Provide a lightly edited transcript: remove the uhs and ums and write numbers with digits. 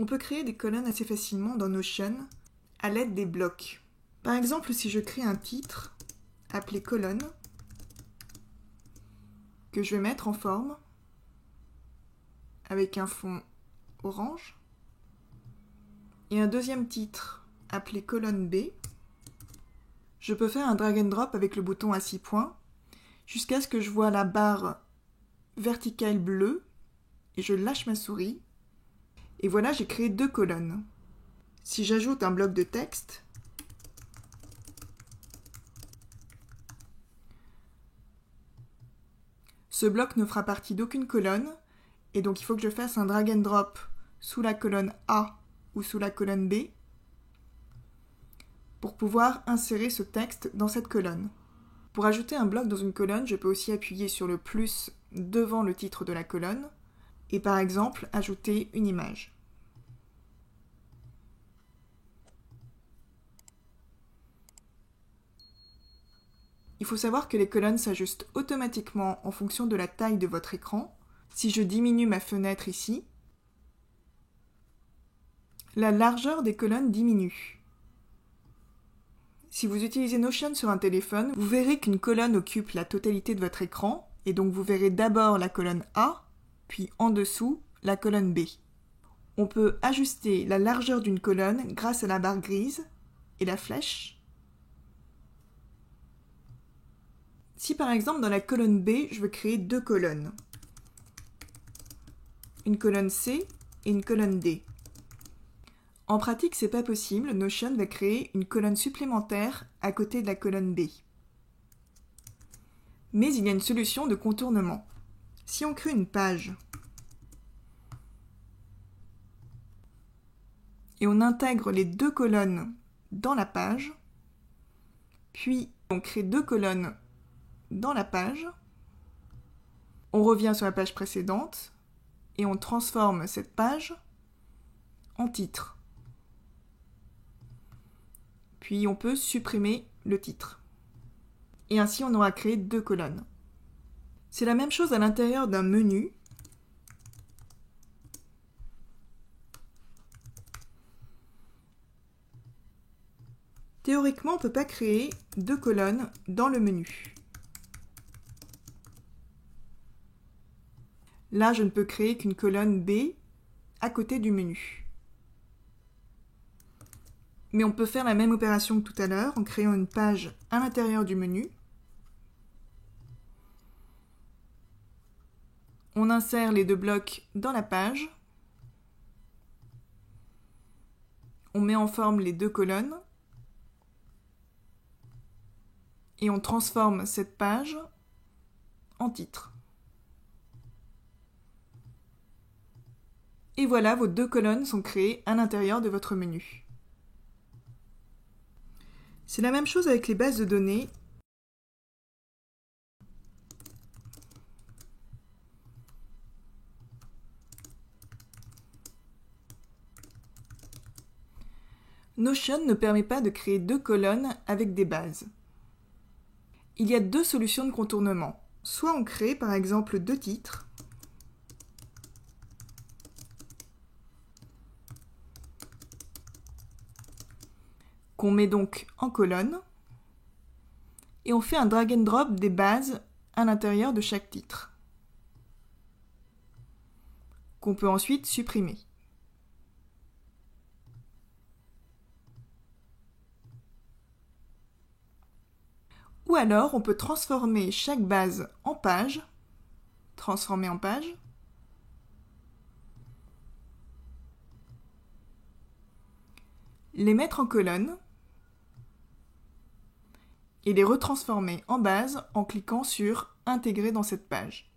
On peut créer des colonnes assez facilement dans Notion à l'aide des blocs. Par exemple, si je crée un titre appelé colonne, que je vais mettre en forme avec un fond orange, et un deuxième titre appelé colonne B, je peux faire un drag and drop avec le bouton à 6 points jusqu'à ce que je vois la barre verticale bleue et je lâche ma souris. Et voilà, j'ai créé 2 colonnes. Si j'ajoute un bloc de texte, ce bloc ne fera partie d'aucune colonne et donc il faut que je fasse un drag and drop sous la colonne A ou sous la colonne B pour pouvoir insérer ce texte dans cette colonne. Pour ajouter un bloc dans une colonne, je peux aussi appuyer sur le plus devant le titre de la colonne et par exemple ajouter une image. Il faut savoir que les colonnes s'ajustent automatiquement en fonction de la taille de votre écran. Si je diminue ma fenêtre ici, la largeur des colonnes diminue. Si vous utilisez Notion sur un téléphone, vous verrez qu'une colonne occupe la totalité de votre écran, et donc vous verrez d'abord la colonne A, puis en dessous la colonne B. On peut ajuster la largeur d'une colonne grâce à la barre grise et la flèche. Si par exemple dans la colonne B, je veux créer 2 colonnes, une colonne C et une colonne D. En pratique, c'est pas possible, Notion va créer une colonne supplémentaire à côté de la colonne B. Mais il y a une solution de contournement. Si on crée une page et on intègre les 2 colonnes dans la page, puis on crée 2 colonnes dans la page, on revient sur la page précédente et on transforme cette page en titre. Puis on peut supprimer le titre. Et ainsi on aura créé 2 colonnes. C'est la même chose à l'intérieur d'un menu. Théoriquement, on ne peut pas créer 2 colonnes dans le menu. Là, je ne peux créer qu'une colonne B à côté du menu. Mais on peut faire la même opération que tout à l'heure en créant une page à l'intérieur du menu. On insère les 2 blocs dans la page. On met en forme les 2 colonnes. Et on transforme cette page en titre. Et voilà, vos 2 colonnes sont créées à l'intérieur de votre menu. C'est la même chose avec les bases de données. Notion ne permet pas de créer 2 colonnes avec des bases. Il y a 2 solutions de contournement. Soit on crée par exemple 2 titres, qu'on met donc en colonne, et on fait un drag and drop des bases à l'intérieur de chaque titre, qu'on peut ensuite supprimer. Ou alors, on peut transformer chaque base en page, transformer en page, les mettre en colonne, et les retransformer en base en cliquant sur « Intégrer dans cette page ».